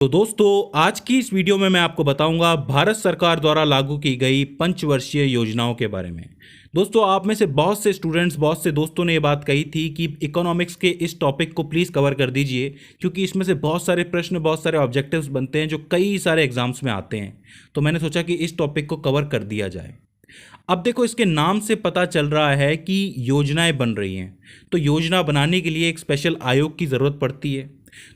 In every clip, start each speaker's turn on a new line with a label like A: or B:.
A: तो दोस्तों आज की इस वीडियो में मैं आपको बताऊंगा भारत सरकार द्वारा लागू की गई पंचवर्षीय योजनाओं के बारे में। दोस्तों आप में से बहुत से स्टूडेंट्स, बहुत से दोस्तों ने ये बात कही थी कि इकोनॉमिक्स के इस टॉपिक को प्लीज़ कवर कर दीजिए, क्योंकि इसमें से बहुत सारे प्रश्न, बहुत सारे ऑब्जेक्टिव्स बनते हैं जो कई सारे एग्जाम्स में आते हैं। तो मैंने सोचा कि इस टॉपिक को कवर कर दिया जाए। अब देखो, इसके नाम से पता चल रहा है कि योजनाएं बन रही हैं। तो योजना बनाने के लिए एक स्पेशल आयोग की ज़रूरत पड़ती है।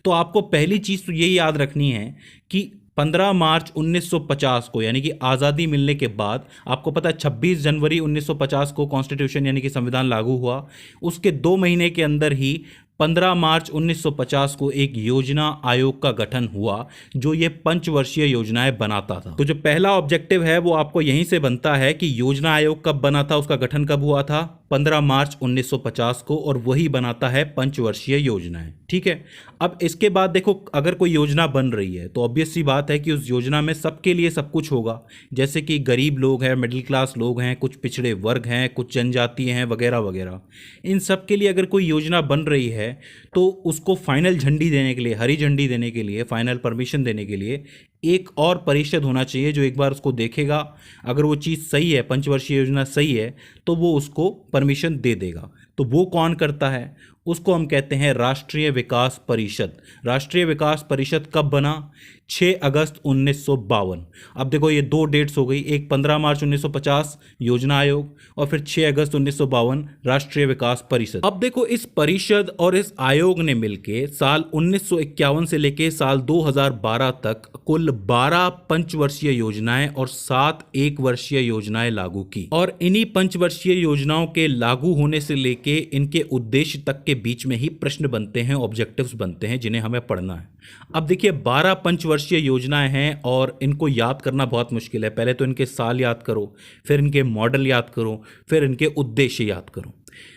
A: तो आपको पहली चीज़ तो यही याद रखनी है कि 15 मार्च 1950 को, यानी कि आज़ादी मिलने के बाद, आपको पता है 26 जनवरी 1950 को कॉन्स्टिट्यूशन यानी कि संविधान लागू हुआ। उसके 2 महीने के अंदर ही 15 मार्च 1950 को एक योजना आयोग का गठन हुआ जो ये पंचवर्षीय योजनाएं बनाता था। तो जो पहला ऑब्जेक्टिव है वो आपको यहीं से बनता है कि योजना आयोग कब बना था, उसका गठन कब हुआ था, 15 मार्च 1950 को, और वही बनाता है पंचवर्षीय योजनाएं। ठीक है। अब इसके बाद देखो, अगर कोई योजना बन रही है तो ऑब्वियस सी बात है कि उस योजना में सबके लिए सब कुछ होगा, जैसे कि गरीब लोग हैं, मिडिल क्लास लोग हैं, कुछ पिछड़े वर्ग हैं, कुछ जनजाति हैं, वगैरह वगैरह। इन सब के लिए अगर कोई योजना बन रही है तो उसको फाइनल झंडी देने के लिए, हरी झंडी देने के लिए, फाइनल परमिशन देने के लिए एक और परिषद होना चाहिए जो एक बार उसको देखेगा। अगर वो चीज़ सही है, पंचवर्षीय योजना सही है, तो वो उसको परमिशन दे देगा। तो वो कौन करता है? उसको हम कहते हैं राष्ट्रीय विकास परिषद। राष्ट्रीय विकास परिषद कब बना? 6 अगस्त 1952। अब देखो, ये 2 डेट्स हो गई, एक 15 मार्च 1950 योजना आयोग, और फिर 6 अगस्त 1952 राष्ट्रीय विकास परिषद। अब देखो, इस परिषद और इस आयोग ने मिलके साल 1951 से लेके साल 2012 तक कुल 12 पंचवर्षीय योजनाएं और 7 एक वर्षीय योजनाएं लागू की। और इन्हीं पंचवर्षीय योजनाओं के लागू होने से लेके इनके उद्देश्य तक के बीच में ही प्रश्न बनते हैं, ऑब्जेक्टिव्स बनते हैं, जिन्हें हमें पढ़ना है। अब देखिए, 12 पंचवर्षीय योजनाएं हैं और इनको याद करना बहुत मुश्किल है। पहले तो इनके साल याद करो, फिर इनके मॉडल याद करो, फिर इनके उद्देश्य याद करो।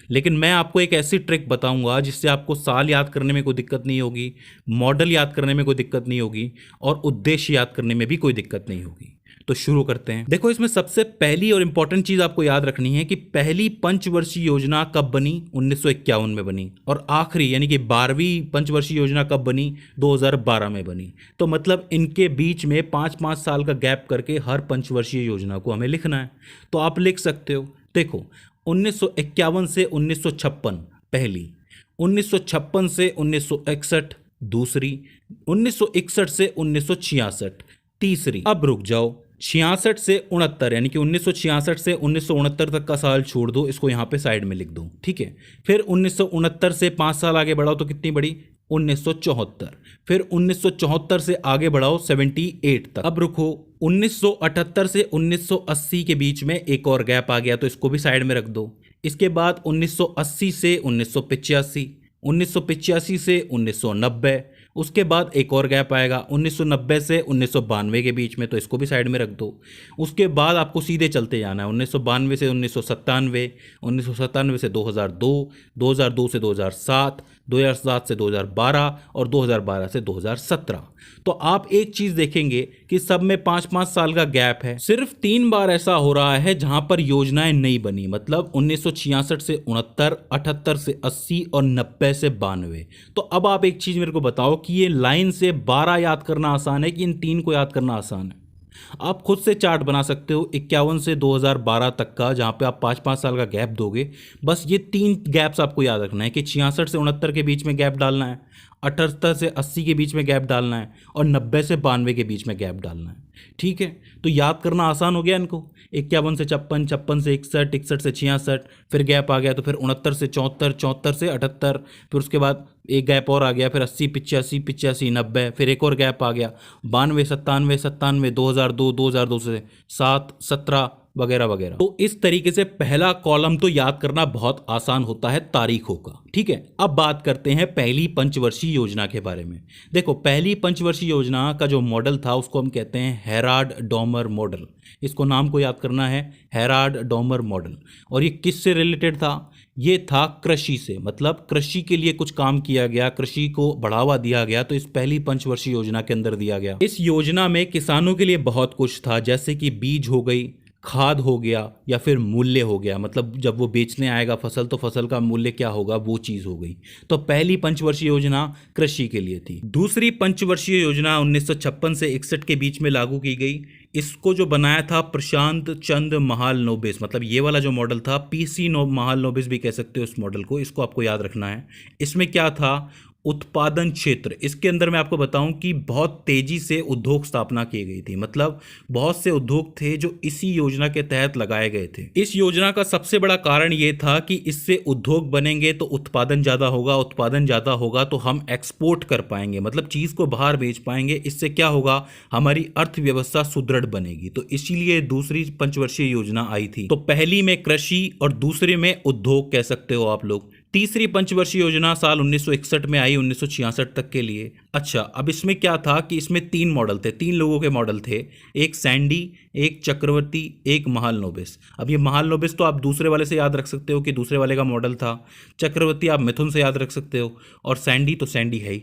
A: लेकिन मैं आपको एक ऐसी ट्रिक बताऊंगा जिससे आपको साल याद करने में कोई दिक्कत नहीं होगी, मॉडल याद करने में कोई दिक्कत नहीं होगी, और उद्देश्य याद करने में भी कोई दिक्कत नहीं होगी। तो शुरू करते हैं। देखो, इसमें सबसे पहली और इंपॉर्टेंट चीज आपको याद रखनी है कि पहली पंचवर्षीय योजना कब बनी? 1951 में बनी। और आखिरी यानी कि 12वीं पंचवर्षीय योजना कब बनी? 2012 में बनी। तो मतलब इनके बीच में 5-5 साल का गैप करके हर पंचवर्षीय योजना को हमें लिखना है। तो आप लिख सकते हो। देखो, 1951 से 1956 पहली, 1956 से 1961 दूसरी, 1961 से 1966 तीसरी। अब रुक जाओ, 66 से 69 यानी कि 1966 से 1969 तक का साल छोड़ दो, इसको यहाँ पे साइड में लिख दो। ठीक है। फिर 1969 से 5 साल आगे बढ़ाओ तो कितनी बड़ी? 1974। फिर 1974 से आगे बढ़ाओ 78 तक। अब रुको, 1978 से 1980 के बीच में एक और गैप आ गया, तो इसको भी साइड में रख दो। इसके बाद 1980 से 1985, 1985 से 1990, उसके बाद एक और गैप आएगा 1990 से 1992 के बीच में, तो इसको भी साइड में रख दो। उसके बाद आपको सीधे चलते जाना है, 1992 से 1997, 1997 से 2002, 2002 से 2007, 2007 से 2012 और 2012 से 2017। तो आप एक चीज देखेंगे कि सब में 5-5 साल का गैप है। सिर्फ 3 बार ऐसा हो रहा है जहां पर योजनाएं नहीं बनी, मतलब 1966 से 69, 78 से 80 और 90 से 92। तो अब आप एक चीज मेरे को बताओ कि ये लाइन से 12 याद करना आसान है कि इन 3 को याद करना आसान है? आप खुद से चार्ट बना सकते हो 51 से 2012 तक का, जहां पे आप 5-5 साल का गैप दोगे। बस ये 3 गैप्स आपको याद रखना है कि 66 से 69 के बीच में गैप डालना है, 78 से 80 के बीच में गैप डालना है, और 90 से 92 के बीच में गैप डालना है। ठीक है। तो याद करना आसान हो गया इनको। 51 से 56, 56 से 61, 61 से 66, फिर गैप आ गया तो फिर 69 से 74, 74 से 78, फिर उसके बाद एक गैप और आ गया, फिर 80, 85, 85, 90, फिर एक और गैप आ गया, 92, 97, 97, 2002, 2002 से 7, 17 वगैरह वगैरह। तो इस तरीके से पहला कॉलम तो याद करना बहुत आसान होता है तारीखों का। ठीक है। अब बात करते हैं पहली पंचवर्षीय योजना के बारे में। देखो, पहली पंचवर्षीय योजना का जो मॉडल था उसको हम कहते हैं हेराल्ड-डॉमर मॉडल। इसको नाम को याद करना है, हेराल्ड-डॉमर मॉडल। और ये किससे रिलेटेड था? ये था कृषि से, मतलब कृषि के लिए कुछ काम किया गया, कृषि को बढ़ावा दिया गया, तो इस पहली पंचवर्षीय योजना के अंदर दिया गया। इस योजना में किसानों के लिए बहुत कुछ था, जैसे कि बीज हो गई, खाद हो गया या फिर मूल्य हो गया, मतलब जब वो बेचने आएगा फसल तो फसल का मूल्य क्या होगा, वो चीज़ हो गई। तो पहली पंचवर्षीय योजना कृषि के लिए थी। दूसरी पंचवर्षीय योजना 1956 से 61 के बीच में लागू की गई। इसको जो बनाया था प्रशांत चंद्र महालनोबिस, मतलब ये वाला जो मॉडल था पीसी महालनोबिस भी कह सकते हो उस मॉडल को, इसको आपको याद रखना है। इसमें क्या था, उत्पादन क्षेत्र, इसके अंदर मैं आपको बताऊं कि बहुत तेजी से उद्योग स्थापना की गई थी, मतलब बहुत से उद्योग थे जो इसी योजना के तहत लगाए गए थे। इस योजना का सबसे बड़ा कारण यह था कि इससे उद्योग बनेंगे तो उत्पादन ज़्यादा होगा, उत्पादन ज़्यादा होगा तो हम एक्सपोर्ट कर पाएंगे, मतलब चीज़ को बाहर बेच पाएंगे। इससे क्या होगा, हमारी अर्थव्यवस्था सुदृढ़ बनेगी। तो इसीलिए दूसरी पंचवर्षीय योजना आई थी। तो पहली में कृषि और दूसरे में उद्योग कह सकते हो आप लोग। तीसरी पंचवर्षीय योजना साल 1961 में आई 1966 तक के लिए। अच्छा, अब इसमें क्या था कि इसमें 3 मॉडल थे, 3 लोगों के मॉडल थे, एक सैंडी, एक चक्रवर्ती, एक महालनोबिस। अब ये महालनोबिस तो आप दूसरे वाले से याद रख सकते हो कि दूसरे वाले का मॉडल था, चक्रवर्ती आप मिथुन से याद रख सकते हो, और सैंडी तो सैंडी है ही।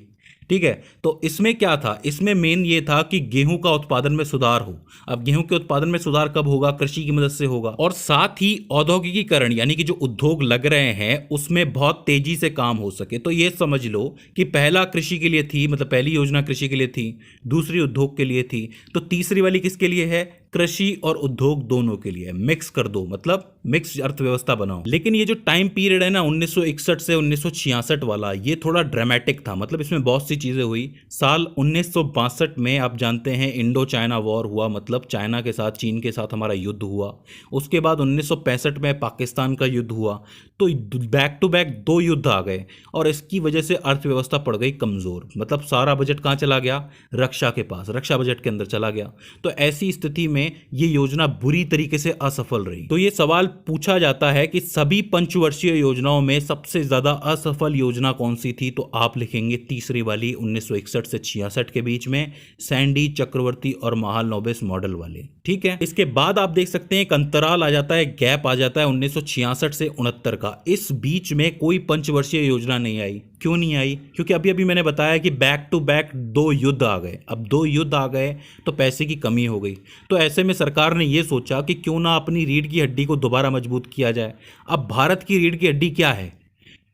A: ठीक है, तो इसमें क्या था, इसमें मेन ये था कि गेहूं का उत्पादन में सुधार हो। अब गेहूं के उत्पादन में सुधार कब होगा, कृषि की मदद से होगा, और साथ ही औद्योगिकीकरण यानी कि जो उद्योग लग रहे हैं उसमें बहुत तेजी से काम हो सके। तो ये समझ लो कि पहला कृषि के लिए थी, मतलब पहली योजना कृषि के लिए थी, दूसरी उद्योग के लिए थी, तो तीसरी वाली किसके लिए है, कृषि और उद्योग दोनों के लिए। मिक्स कर दो, मतलब मिक्स अर्थव्यवस्था बनाओ। लेकिन ये जो टाइम पीरियड है ना 1961 से 1966 वाला, ये थोड़ा ड्रामेटिक था, मतलब इसमें बहुत सी चीजें हुई। साल 1962 में आप जानते हैं इंडो चाइना वॉर हुआ, मतलब चाइना के साथ, चीन के साथ हमारा युद्ध हुआ। उसके बाद 1965 में पाकिस्तान का युद्ध हुआ। तो बैक टू बैक 2 युद्ध आ गए और इसकी वजह से अर्थव्यवस्था पड़ गई कमजोर, मतलब सारा बजट कहाँ चला गया, रक्षा के पास, रक्षा बजट के अंदर चला गया। तो ऐसी स्थिति में ये योजना बुरी तरीके से असफल रही। तो ये सवाल पूछा जाता है कि सभी पंचवर्षीय योजनाओं में सबसे ज्यादा असफल योजना कौन सी थी, तो आप लिखेंगे तीसरी वाली 1961 से 66 के बीच में, सैंडी, चक्रवर्ती और महालनोबिस मॉडल वाले। ठीक है, इसके बाद आप देख सकते हैं एक अंतराल आ जाता है, गैप आ जाता है 1966 से 69 का। इस बीच में कोई पंचवर्षीय योजना नहीं आई। क्यों नहीं आई, क्योंकि अभी अभी मैंने बताया कि बैक टू बैक 2 युद्ध आ गए। अब 2 युद्ध आ गए तो पैसे की कमी हो गई। तो ऐसे में सरकार ने यह सोचा कि क्यों ना अपनी रीढ़ की हड्डी को दोबारा मजबूत किया जाए। अब भारत की रीढ़ की हड्डी क्या है,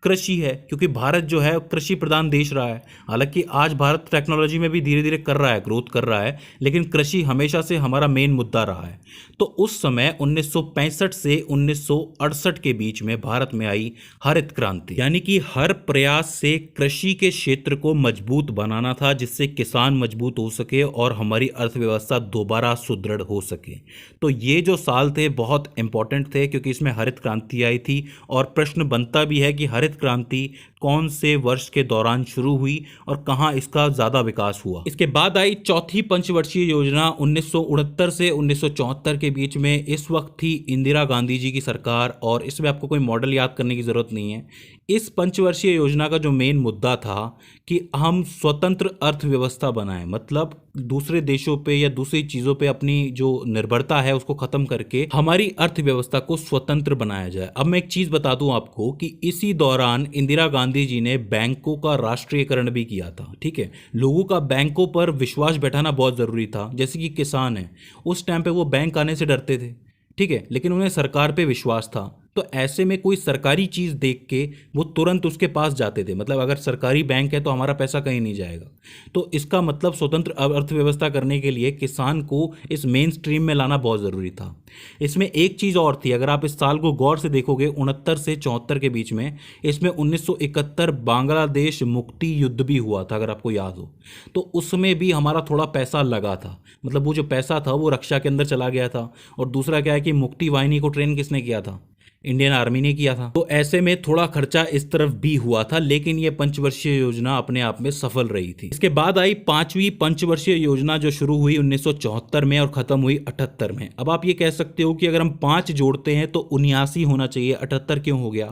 A: कृषि है, क्योंकि भारत जो है कृषि प्रधान देश रहा है। हालांकि आज भारत टेक्नोलॉजी में भी धीरे धीरे कर रहा है, ग्रोथ कर रहा है, लेकिन कृषि हमेशा से हमारा मेन मुद्दा रहा है। तो उस समय 1965 से 1968 के बीच में भारत में आई हरित क्रांति, यानी कि हर प्रयास से कृषि के क्षेत्र को मजबूत बनाना था, जिससे किसान मजबूत हो सके और हमारी अर्थव्यवस्था दोबारा सुदृढ़ हो सके। तो ये जो साल थे बहुत इंपॉर्टेंट थे, क्योंकि इसमें हरित क्रांति आई थी। और प्रश्न बनता भी है कि हरित क्रांति कौन से वर्ष के दौरान शुरू हुई और कहां इसका ज्यादा विकास हुआ। इसके बाद आई चौथी पंचवर्षीय योजना 1969 से 1974 के बीच में। इस वक्त थी इंदिरा गांधी जी की सरकार, और इसमें आपको कोई मॉडल याद करने की जरूरत नहीं है। इस पंचवर्षीय योजना का जो मेन मुद्दा था कि हम स्वतंत्र अर्थव्यवस्था बनाएं, मतलब दूसरे देशों पे या दूसरी चीज़ों पे अपनी जो निर्भरता है उसको ख़त्म करके हमारी अर्थव्यवस्था को स्वतंत्र बनाया जाए। अब मैं एक चीज़ बता दूं आपको कि इसी दौरान इंदिरा गांधी जी ने बैंकों का राष्ट्रीयकरण भी किया था। ठीक है, लोगों का बैंकों पर विश्वास बैठाना बहुत ज़रूरी था। जैसे कि किसान हैं, उस टाइम पे वो बैंक आने से डरते थे, ठीक है, लेकिन उन्हें सरकार पे विश्वास था। तो ऐसे में कोई सरकारी चीज़ देख के वो तुरंत उसके पास जाते थे, मतलब अगर सरकारी बैंक है तो हमारा पैसा कहीं नहीं जाएगा। तो इसका मतलब स्वतंत्र अर्थव्यवस्था करने के लिए किसान को इस मेन स्ट्रीम में लाना बहुत ज़रूरी था। इसमें एक चीज़ और थी, अगर आप इस साल को गौर से देखोगे 69 से 74 के बीच में, इसमें 1971 बांग्लादेश मुक्ति युद्ध भी हुआ था, अगर आपको याद हो। तो उसमें भी हमारा थोड़ा पैसा लगा था, मतलब वो जो पैसा था वो रक्षा के अंदर चला गया था। और दूसरा क्या है कि मुक्ति वाहिनी को ट्रेन किसने किया था, इंडियन आर्मी ने किया था। तो ऐसे में थोड़ा खर्चा इस तरफ भी हुआ था, लेकिन ये पंचवर्षीय योजना अपने आप में सफल रही थी। इसके बाद आई 5वीं पंचवर्षीय योजना, जो शुरू हुई 1974 में और खत्म हुई 78 में। अब आप ये कह सकते हो कि अगर हम 5 जोड़ते हैं तो 79 होना चाहिए, 78 क्यों हो गया।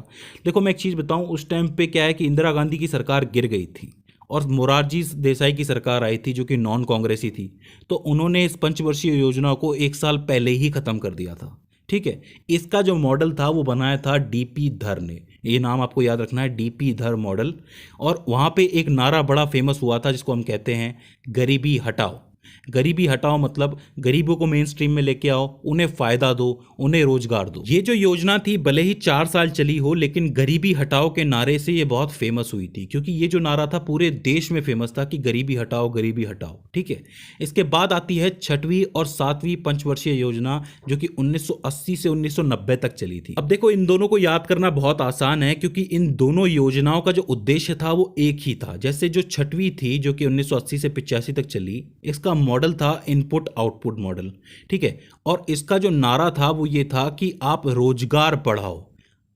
A: देखो मैं एक चीज़ बताऊं, उस टाइम पे क्या है कि इंदिरा गांधी की सरकार गिर गई थी और मोरारजी देसाई की सरकार आई थी जो कि नॉन कांग्रेसी थी। तो उन्होंने इस पंचवर्षीय योजना को 1 साल पहले ही खत्म कर दिया था। ठीक है, इसका जो मॉडल था वो बनाया था डीपी धर ने, ये नाम आपको याद रखना है, डीपी धर मॉडल। और वहाँ पे एक नारा बड़ा फेमस हुआ था जिसको हम कहते हैं गरीबी हटाओ। गरीबी हटाओ मतलब गरीबों को मेन स्ट्रीम में लेके आओ, उन्हें फायदा दो, उन्हें रोजगार दो। ये जो योजना थी भले ही 4 साल चली हो, लेकिन गरीबी हटाओ के नारे से ये बहुत फेमस हुई थी, क्योंकि ये जो नारा था पूरे देश में फेमस था कि गरीबी हटाओ, गरीबी हटाओ। ठीक है, इसके बाद आती है 6वीं और 7वीं पंचवर्षीय योजना, जो कि 1980 से 1990 तक चली थी। अब देखो, इन दोनों को याद करना बहुत आसान है, क्योंकि इन दोनों योजनाओं का जो उद्देश्य था वो एक ही था। जैसे जो 6वीं थी, जो कि 1980 से 85 तक चली, इसका मॉडल था इनपुट आउटपुट मॉडल। ठीक है, और इसका जो नारा था वो ये था कि आप रोजगार बढ़ाओ।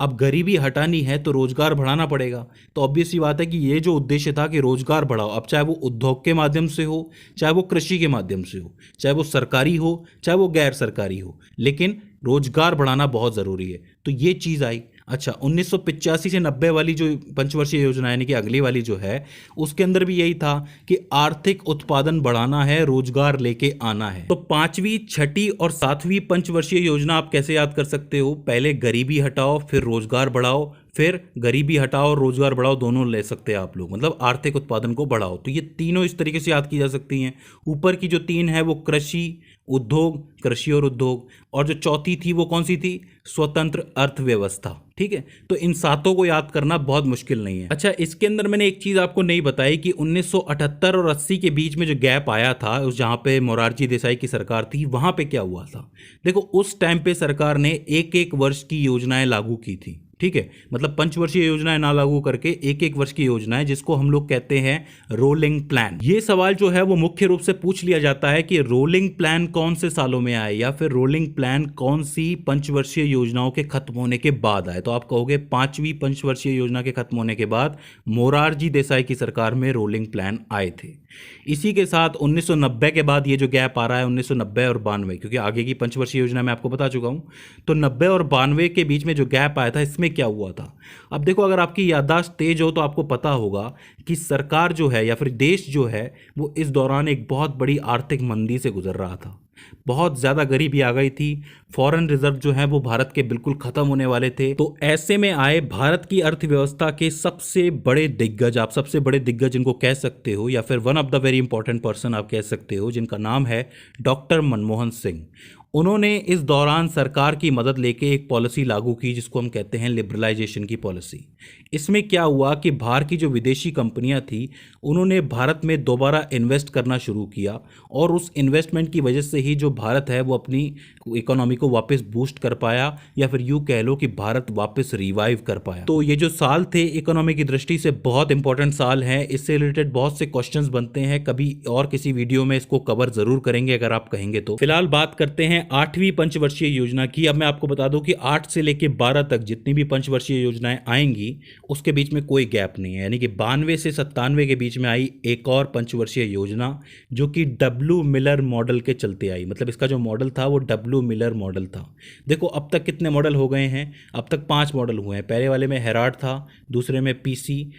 A: अब गरीबी हटानी है तो रोजगार बढ़ाना पड़ेगा। तो ऑब्वियस सी बात है कि ये जो उद्देश्य था कि रोजगार बढ़ाओ, अब चाहे वो उद्योग के माध्यम से हो, चाहे वो कृषि के माध्यम से हो, चाहे वो सरकारी हो, चाहे वो गैर सरकारी हो, लेकिन रोजगार बढ़ाना बहुत ज़रूरी है। तो ये चीज़ आई। अच्छा, 1985 से 90 वाली जो पंचवर्षीय योजना यानी कि अगली वाली जो है, उसके अंदर भी यही था कि आर्थिक उत्पादन बढ़ाना है, रोजगार लेके आना है। तो 5वीं, 6ठी और 7वीं पंचवर्षीय योजना आप कैसे याद कर सकते हो? पहले गरीबी हटाओ, फिर रोजगार बढ़ाओ, फिर गरीबी हटाओ और रोजगार बढ़ाओ, दोनों ले सकते हैं आप लोग, मतलब आर्थिक उत्पादन को बढ़ाओ। तो ये तीनों इस तरीके से याद की जा सकती हैं। ऊपर की जो 3 है वो कृषि, उद्योग, कृषि और उद्योग, और जो चौथी थी वो कौन सी थी? स्वतंत्र अर्थव्यवस्था। ठीक है, तो इन सातों को याद करना बहुत मुश्किल नहीं है। अच्छा, इसके अंदर मैंने एक चीज़ आपको नहीं बताई कि 1978 और 80 के बीच में जो गैप आया था, उस जहाँ पे मोरारजी देसाई की सरकार थी, वहाँ पे क्या हुआ था? देखो, उस टाइम पे सरकार ने एक एक वर्ष की योजनाएं लागू की थी। ठीक है, मतलब पंचवर्षीय योजनाएं ना लागू करके एक एक वर्ष की योजनाएं, जिसको हम लोग कहते हैं रोलिंग प्लान। ये सवाल जो है वो मुख्य रूप से पूछ लिया जाता है कि रोलिंग प्लान कौन से सालों में आए, या फिर रोलिंग प्लान कौन सी पंचवर्षीय योजनाओं के खत्म होने के बाद आए। तो आप कहोगे 5वीं पंचवर्षीय योजना के खत्म होने के बाद मोरारजी देसाई की सरकार में रोलिंग प्लान आए थे। इसी के साथ 1990 के बाद ये जो गैप आ रहा है 1990 और 92, क्योंकि आगे की पंचवर्षीय योजना मैं आपको बता चुका हूं, तो 90 और 92 के बीच में जो गैप आया था, इसमें क्या हुआ था? अब देखो, अगर आपकी याददाश्त तेज हो तो आपको पता होगा कि सरकार जो है या फिर देश जो है वो इस दौरान एक बहुत बड़ी आर्थिक मंदी से गुजर रहा था। बहुत ज़्यादा गरीबी आ गई थी, फॉरेन रिजर्व जो है वो भारत के बिल्कुल ख़त्म होने वाले थे। तो ऐसे में आए भारत की अर्थव्यवस्था के सबसे बड़े दिग्गज, आप सबसे बड़े दिग्गज इनको कह सकते हो, या फिर one of the very important person आप कह सकते हो, जिनका नाम है डॉक्टर मनमोहन सिंह। उन्होंने इस दौरान सरकार की मदद लेके एक पॉलिसी लागू की, जिसको हम कहते हैं लिबरलाइजेशन की पॉलिसी। इसमें क्या हुआ कि बाहर की जो विदेशी कंपनियां थी, उन्होंने भारत में दोबारा इन्वेस्ट करना शुरू किया, और उस इन्वेस्टमेंट की वजह से ही जो भारत है वो अपनी इकोनॉमी को वापस बूस्ट कर पाया, या फिर यूँ कह लो कि भारत वापस रिवाइव कर पाया। तो ये जो साल थे इकोनॉमी की दृष्टि से बहुत इंपॉर्टेंट साल हैं। इससे रिलेटेड बहुत से क्वेश्चंस बनते हैं, कभी और किसी वीडियो में इसको कवर जरूर करेंगे अगर आप कहेंगे तो। फिलहाल बात करते हैं 8वीं पंचवर्षीय योजना की। अब मैं आपको बता दूं कि 8 से लेके 12 तक जितनी भी पंचवर्षीय योजनाएं आएंगी उसके बीच में कोई गैप नहीं है, यानी कि 92 से 97 के बीच में आई एक और पंचवर्षीय योजना, जो कि डब्ल्यू मिलर मॉडल के चलते आई। मतलब इसका जो मॉडल था वो डब्ल्यू मिलर मॉडल था। देखो, अब तक कितने मॉडल हो गए हैं? अब तक 5 मॉडल हुए हैं। पहले वाले में हेराल्ड था, दूसरे में पीसी,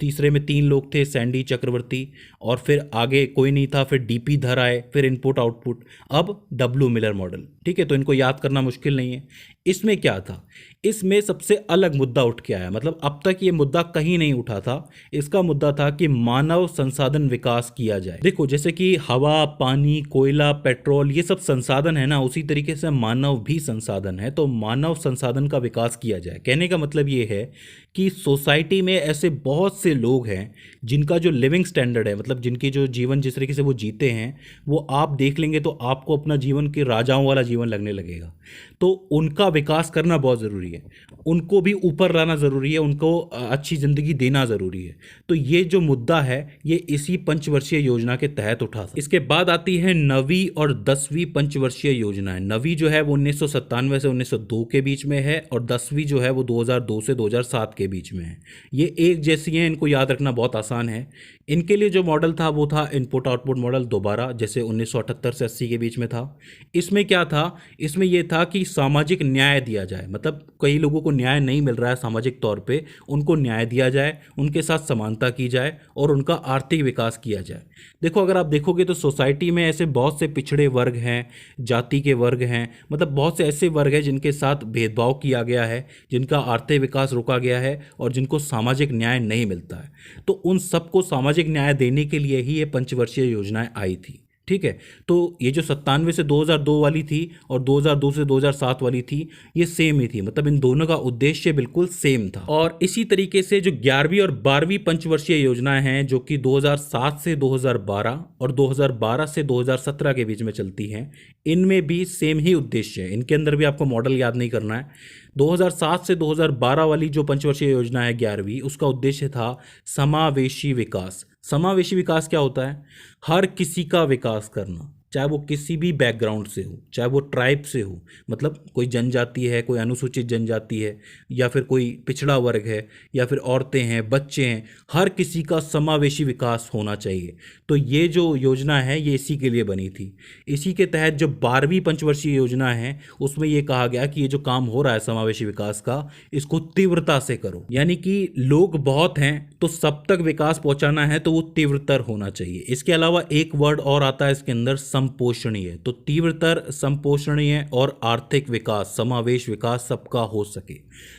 A: तीसरे में 3 लोग थे, सैंडी, चक्रवर्ती, और फिर आगे कोई नहीं था, फिर डीपी धर आए, फिर इनपुट आउटपुट, अब डब्ल्यू मिलर मॉडल। ठीक है, तो इनको याद करना मुश्किल नहीं है। इसमें क्या था? इसमें सबसे अलग मुद्दा उठ के आया, मतलब अब तक ये मुद्दा कहीं नहीं उठा था। इसका मुद्दा था कि मानव संसाधन विकास किया जाए। देखो, जैसे कि हवा, पानी, कोयला, पेट्रोल, ये सब संसाधन है ना, उसी तरीके से मानव भी संसाधन है। तो मानव संसाधन का विकास किया जाए। कहने का मतलब ये है कि सोसाइटी में ऐसे बहुत से लोग हैं जिनका जो लिविंग स्टैंडर्ड है, मतलब जिनकी जो जीवन जिस तरीके से वो जीते हैं, वो आप देख लेंगे तो आपको अपना जीवन के राजाओं वाला जीवन लगने लगेगा। तो उनका विकास करना बहुत ज़रूरी है, उनको भी ऊपर लाना ज़रूरी है, उनको अच्छी ज़िंदगी देना ज़रूरी है। तो ये जो मुद्दा है ये इसी पंचवर्षीय योजना के तहत उठा। इसके बाद आती है 9वीं और 10वीं पंचवर्षीय योजनाएं। 9वीं जो है वो 1997 से 1902 के बीच में है, और 10वीं जो है वो 2002 से 2007 के बीच में है। ये एक जैसी हैं, इनको याद रखना बहुत आसान है। इनके लिए जो मॉडल था वो था इनपुट आउटपुट मॉडल, दोबारा जैसे 1978 से 80 के बीच में था। इसमें क्या था? इसमें यह था कि सामाजिक न्याय दिया जाए, मतलब कई लोगों को न्याय नहीं मिल रहा है सामाजिक तौर पे, उनको न्याय दिया जाए, उनके साथ समानता की जाए और उनका आर्थिक विकास किया जाए। देखो, अगर आप देखोगे तो सोसाइटी में ऐसे बहुत से पिछड़े वर्ग हैं, जाति के वर्ग हैं, मतलब बहुत से ऐसे वर्ग हैं जिनके साथ भेदभाव किया गया है, जिनका आर्थिक विकास रोका गया है और जिनको सामाजिक न्याय नहीं मिलता है। तो उन सबको सामाजिक न्याय देने के लिए ही ये पंचवर्षीय योजनाएं आई थी। ठीक है। तो ये जो 97 से 2002 वाली थी और 2002 से 2007 वाली थी, ये सेम ही थी, मतलब इन दोनों का उद्देश्य बिल्कुल सेम था। और इसी तरीके से जो 11वीं और 12वीं पंचवर्षीय योजनाएं हैं जो कि 2007 से 2012 और 2012 से 2017 के बीच में चलती हैं, इनमें भी सेम ही उद्देश्य है। इनके अंदर भी आपको मॉडल याद नहीं करना है। 2007 से 2012 वाली जो पंचवर्षीय योजना है 11वीं, उसका उद्देश्य था समावेशी विकास। समावेशी विकास क्या होता है? हर किसी का विकास करना, चाहे वो किसी भी बैकग्राउंड से हो, चाहे वो ट्राइब से हो, मतलब कोई जनजाति है, कोई अनुसूचित जनजाति है, या फिर कोई पिछड़ा वर्ग है, या फिर औरतें हैं, बच्चे हैं, हर किसी का समावेशी विकास होना चाहिए। तो ये जो योजना है ये इसी के लिए बनी थी। इसी के तहत जो 12वीं पंचवर्षीय योजना है उसमें ये कहा गया कि ये जो काम हो रहा है समावेशी विकास का, इसको तीव्रता से करो। यानी कि लोग बहुत हैं तो सब तक विकास पहुंचाना है तो वो तीव्रतर होना चाहिए। इसके अलावा एक वर्ड और आता है इसके अंदर, संपोषणीय। तो तीव्रतर, संपोषणीय और आर्थिक विकास, समावेश विकास सबका हो सके।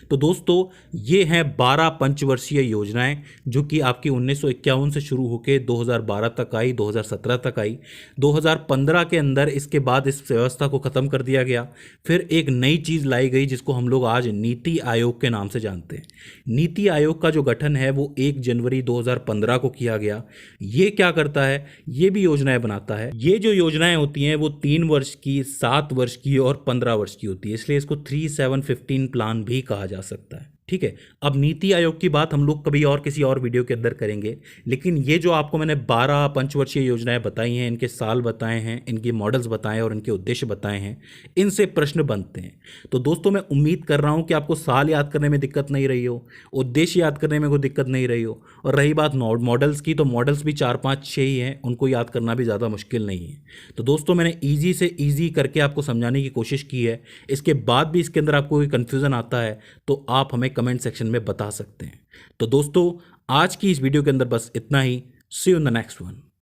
A: तो दोस्तों ये हैं 12 पंचवर्षीय योजनाएं जो कि आपकी 1951 से शुरू होकर 2012 तक आई, 2017 तक आई। 2015 के अंदर इसके बाद इस व्यवस्था को ख़त्म कर दिया गया। फिर एक नई चीज़ लाई गई जिसको हम लोग आज नीति आयोग के नाम से जानते हैं। नीति आयोग का जो गठन है वो 1 जनवरी 2015 को किया गया। ये क्या करता है? ये भी योजनाएं बनाता है। ये जो योजनाएं होती हैं वो 3 वर्ष की, 7 वर्ष की और 15 वर्ष की होती है, इसलिए इसको 3-7-15 प्लान भी कहा जा सकता है। ठीक है। अब नीति आयोग की बात हम लोग कभी और किसी और वीडियो के अंदर करेंगे, लेकिन ये जो आपको मैंने 12 पंचवर्षीय योजनाएं बताई हैं, इनके साल बताए हैं, इनके मॉडल्स बताए और इनके उद्देश्य बताए हैं, इनसे प्रश्न बनते हैं। तो दोस्तों मैं उम्मीद कर रहा हूं कि आपको साल याद करने में दिक्कत नहीं रही हो, उद्देश्य याद करने में कोई दिक्कत नहीं रही हो। और रही बात मॉडल्स की, तो मॉडल्स भी 4-5-6 ही हैं, उनको याद करना भी ज़्यादा मुश्किल नहीं है। तो दोस्तों मैंने ईजी से ईजी करके आपको समझाने की कोशिश की है। इसके बाद भी इसके अंदर आपको कोई कन्फ्यूज़न आता है तो आप हमें कमेंट सेक्शन में बता सकते हैं। तो दोस्तों आज की इस वीडियो के अंदर बस इतना ही। See you in the next one.